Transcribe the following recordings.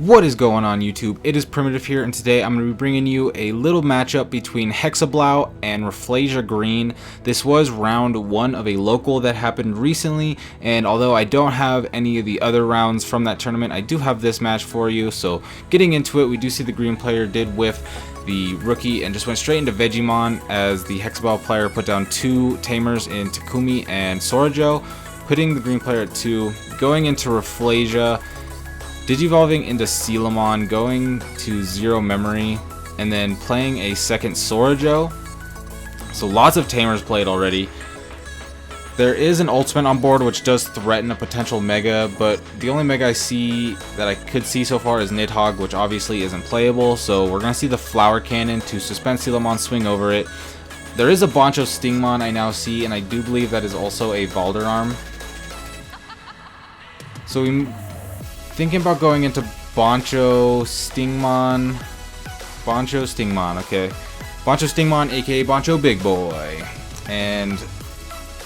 What is going on YouTube? It is Primitive here, and today I'm going to be bringing you a little matchup between Hexeblaumon and Rafflesimon Green. This was round 1 of a local that happened recently, and although I don't have any of the other rounds from that tournament, I do have this match for you. So getting into it, we do see the green player did whiff the rookie and just went straight into Digimon as the Hexeblaumon player put down 2 tamers in Takumi and Sorajo, putting the green player at 2, going into Rafflesimon, Digivolving into Rafflesimon, going to 0 memory, and then playing a second Sorajo. So lots of tamers played already. There is an ultimate on board which does threaten a potential mega, but the only mega I see that I could see so far is Nidhogg, which obviously isn't playable. So we're going to see the Flower Cannon to suspend Rafflesimon, swing over it. There is a Bancho Stingmon I now see, and I do believe that is also a Valderarm. So we thinking about going into Bancho Stingmon, okay. Bancho Stingmon, aka Bancho Big Boy. And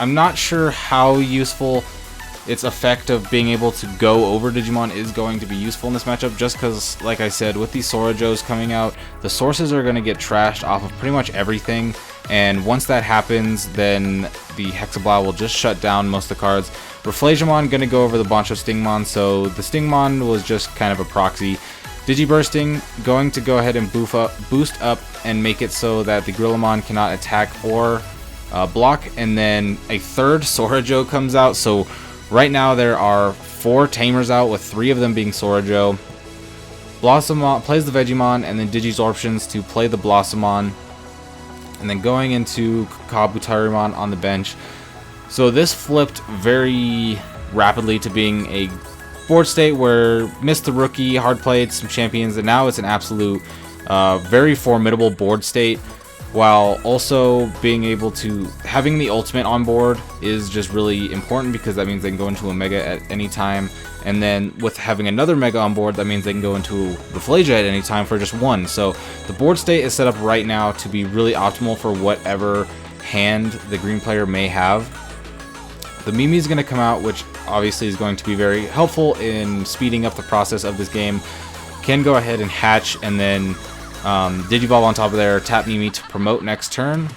I'm not sure how useful its effect of being able to go over Digimon is going to be useful in this matchup, just because, like I said, with these Sorajos coming out, the sources are going to get trashed off of pretty much everything, and once that happens, then the Hexeblaumon will just shut down most of the cards. Rafflesimon going to go over the Bancho Stingmon, so the Stingmon was just kind of a proxy. Digibursting going to go ahead and boost up and make it so that the Gorillamon cannot attack or block, and then a third Sorajo comes out. So right now there are 4 tamers out, with 3 of them being Sorajo. Blossomon plays the Vegemon, and then Digisorptions to play the Blossomon, and then going into Kabutarimon on the bench. So this flipped very rapidly to being a board state where missed the rookie, hard played some champions, and now it's an absolute very formidable board state, while also being able to having the ultimate on board is just really important, because that means they can go into a mega at any time, and then with having another mega on board, that means they can go into Rafflesimon at any time for just 1. So the board state is set up right now to be really optimal for whatever hand the green player may have. The Mimi is going to come out, which obviously is going to be very helpful in speeding up the process of this game. Can go ahead and hatch, and then Digivolve on top of there, tap Mimi to promote next turn.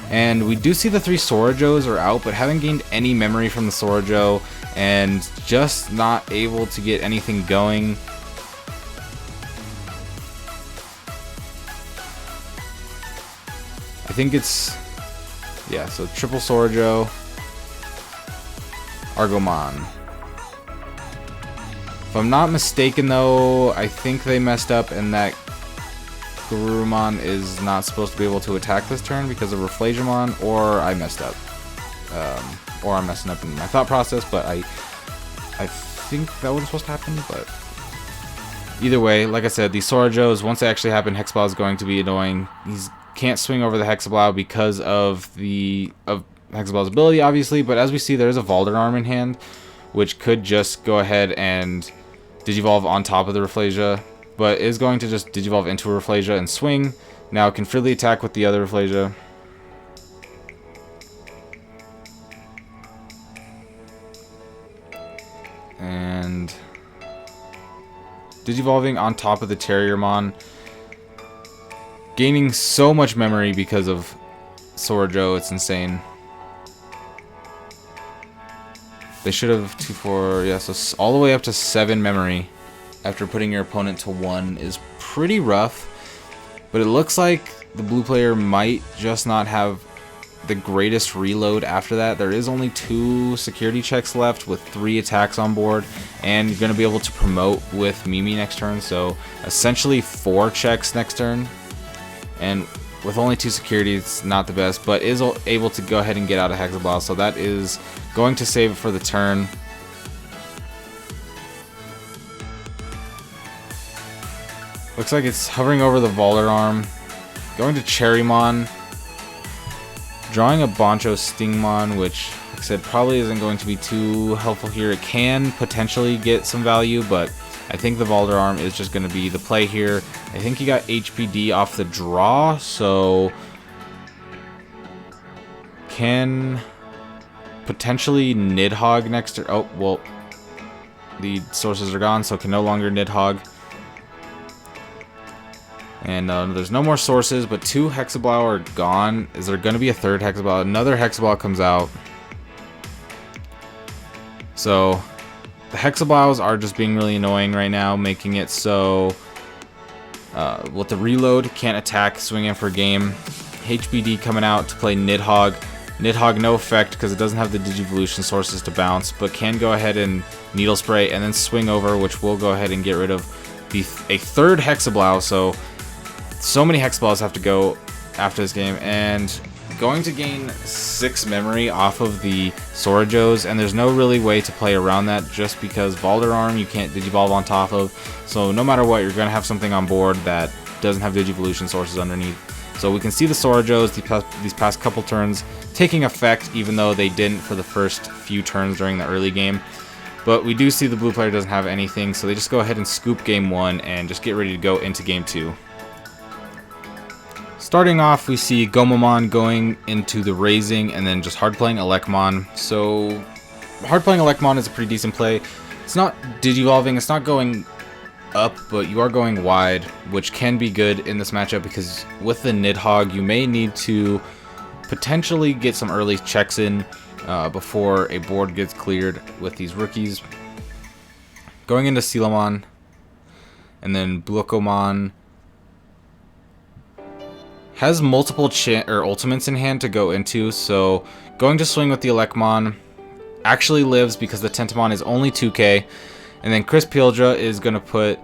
And we do see the 3 Sorajos are out, but haven't gained any memory from the Sorajo, and just not able to get anything going. I think it's, yeah, so triple Sorajo, Argomon. If I'm not mistaken though, I think they messed up, and that Garurumon is not supposed to be able to attack this turn because of Rafflesimon, or I messed up. Or I'm messing up in my thought process, but I think that wasn't supposed to happen, but either way, like I said, these Sorajos, once they actually happen, Hexeblaumon is going to be annoying. He can't swing over the Hexeblaumon because of Hexeblaum's ability, obviously, but as we see, there's a Valderarm in hand, which could just go ahead and Digivolve on top of the Rafflesimon, but is going to just Digivolve into a Rafflesimon and swing. Now it can freely attack with the other Rafflesimon. And Digivolving on top of the Terriermon, gaining so much memory because of Sorajo, it's insane. They should have 2, 4, yeah, so all the way up to 7 memory after putting your opponent to 1 is pretty rough. But it looks like the blue player might just not have the greatest reload after that. There is only 2 security checks left with 3 attacks on board, and you're going to be able to promote with Mimi next turn, so essentially 4 checks next turn. And with only 2 security, it's not the best, but is able to go ahead and get out of Hexeblaumon, so that is going to save it for the turn. Looks like it's hovering over the Valderarm, going to Cherrymon, drawing a Bancho Stingmon, which, like I said, probably isn't going to be too helpful here. It can potentially get some value, but I think the Valderarm is just going to be the play here. I think he got HPD off the draw, so can potentially Nidhogg next turn. Oh, well, the sources are gone, so can no longer Nidhogg. And there's no more sources, but 2 Hexeblau are gone. Is there going to be a 3rd Hexeblau? Another Hexeblau comes out. So the Hexeblaus are just being really annoying right now, making it so with the reload, can't attack, swing in for a game. HBD coming out to play Nidhogg. Nidhogg no effect because it doesn't have the Digivolution sources to bounce, but can go ahead and Needle Spray and then swing over, which will go ahead and get rid of a 3rd Hexeblau. So many Hexeblaus have to go after this game, and going to gain 6 memory off of the Sorajos, and there's no really way to play around that just because Valderarm you can't Digivolve on top of. So no matter what, you're going to have something on board that doesn't have Digivolution sources underneath. So we can see the Sorajos these past couple turns taking effect, even though they didn't for the first few turns during the early game. But we do see the blue player doesn't have anything, so they just go ahead and scoop game 1 and just get ready to go into game 2. Starting off, we see Gomamon going into the Raising and then just hard playing Elecmon. So hard playing Elecmon is a pretty decent play. It's not Digivolving, it's not going up, but you are going wide, which can be good in this matchup because with the Nidhogg, you may need to potentially get some early checks in before a board gets cleared with these rookies. Going into Sealamon, and then Blukomon has multiple ultimates in hand to go into, so going to swing with the Elecmon actually lives because the Tentamon is only 2k. And then Chris Pildra is going to put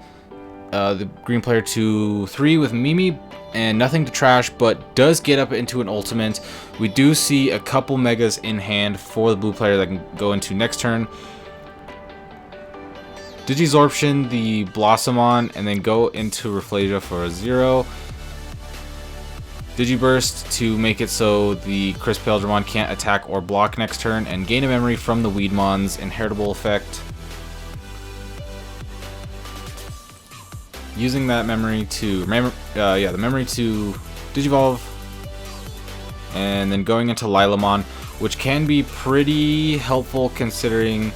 the green player to 3 with Mimi and nothing to trash, but does get up into an ultimate. We do see a couple megas in hand for the blue player that can go into next turn. Digizorption the Blossomon and then go into Rafflesia for a 0. Digiburst to make it so the Chris Pildramon can't attack or block next turn, and gain a memory from the Weedmon's inheritable effect. Using that memory to the memory to Digivolve, and then going into Lilamon, which can be pretty helpful considering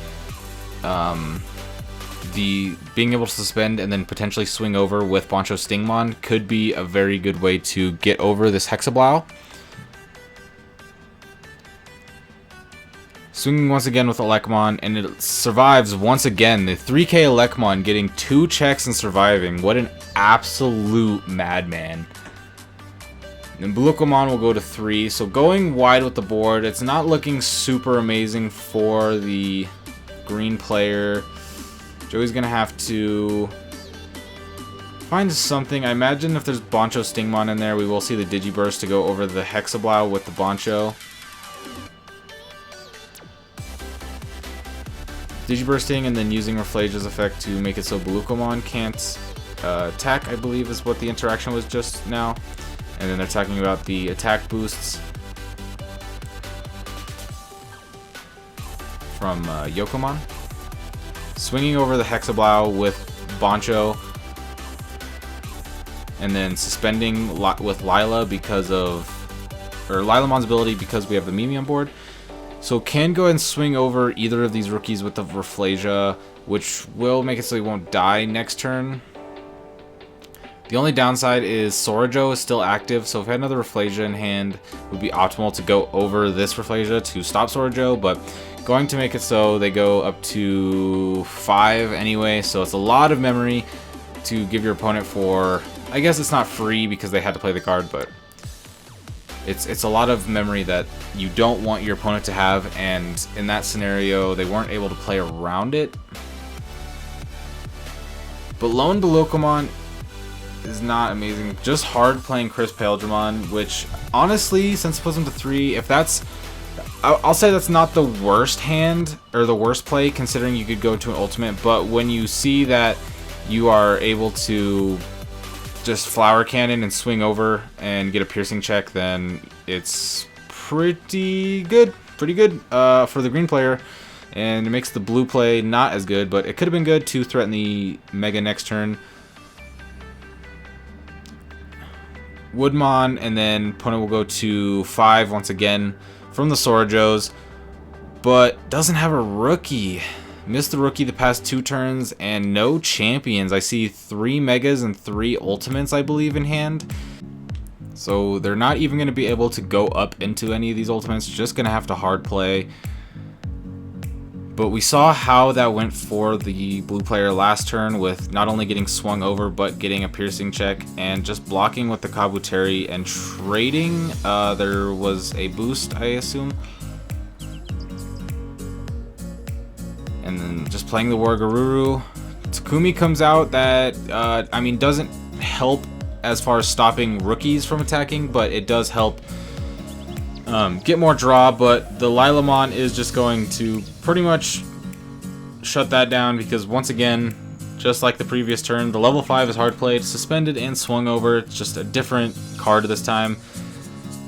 the being able to suspend and then potentially swing over with Boncho Stingmon could be a very good way to get over this Hexeblau. Swinging once again with Elecmon, and it survives once again. The 3k Elecmon getting 2 checks and surviving. What an absolute madman. And Blukomon will go to 3. So going wide with the board. It's not looking super amazing for the green player. Joey's going to have to find something. I imagine if there's Boncho Stingmon in there, we will see the Digiburst to go over the Hexeblau with the Boncho. Digibursting and then using Rafflesia's effect to make it so Blukomon can't attack, I believe is what the interaction was just now. And then they're talking about the attack boosts from Yokomon. Swinging over the Hexeblau with Boncho. And then suspending with Lila because of, or Lilamon's ability because we have the Mimi on board. So can go ahead and swing over either of these rookies with the Rafflesia, which will make it so he won't die next turn. The only downside is Sorajo is still active, so if I had another Rafflesia in hand, it would be optimal to go over this Rafflesia to stop Sorajo, but going to make it so they go up to 5 anyway, so it's a lot of memory to give your opponent for, I guess it's not free because they had to play the card, but it's a lot of memory that you don't want your opponent to have, and in that scenario, they weren't able to play around it. But Lone Blukomon is not amazing. Just hard playing Chris Pildramon, which honestly, since it puts him to 3, if that's, I'll say that's not the worst hand or the worst play, considering you could go to an ultimate. But when you see that you are able to just Flower Cannon and swing over and get a piercing check, then it's pretty good for the green player, and it makes the blue play not as good, but it could have been good to threaten the Mega next turn. Woodmon, and then opponent will go to 5 once again from the Sorajos, but doesn't have a rookie. Missed the rookie the past 2 turns, and no champions. I see 3 megas and 3 ultimates, I believe, in hand. So they're not even going to be able to go up into any of these ultimates, just going to have to hard play. But we saw how that went for the blue player last turn with not only getting swung over, but getting a piercing check and just blocking with the Kabuteri and trading. There was a boost, I assume. And then just playing the Wargaruru. Takumi comes out that, I mean, doesn't help as far as stopping rookies from attacking, but it does help get more draw. But the Lilamon is just going to pretty much shut that down, because once again, just like the previous turn, the level 5 is hard played, suspended, and swung over. It's just a different card this time.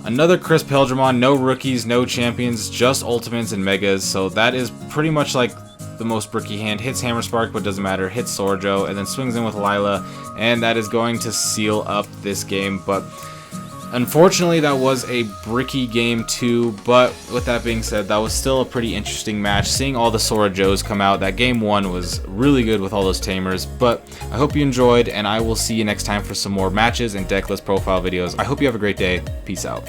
Another crisp Hexeblaumon, no rookies, no champions, just ultimates and megas, so that is pretty much like the most bricky hand. Hits Hammer Spark, but doesn't matter. Hits Sorjo, and then swings in with Lila, and that is going to seal up this game. But unfortunately, that was a bricky game too. But with that being said, that was still a pretty interesting match. Seeing all the Sorajos come out, that game 1 was really good with all those tamers. But I hope you enjoyed, and I will see you next time for some more matches and deck list profile videos. I hope you have a great day. Peace out.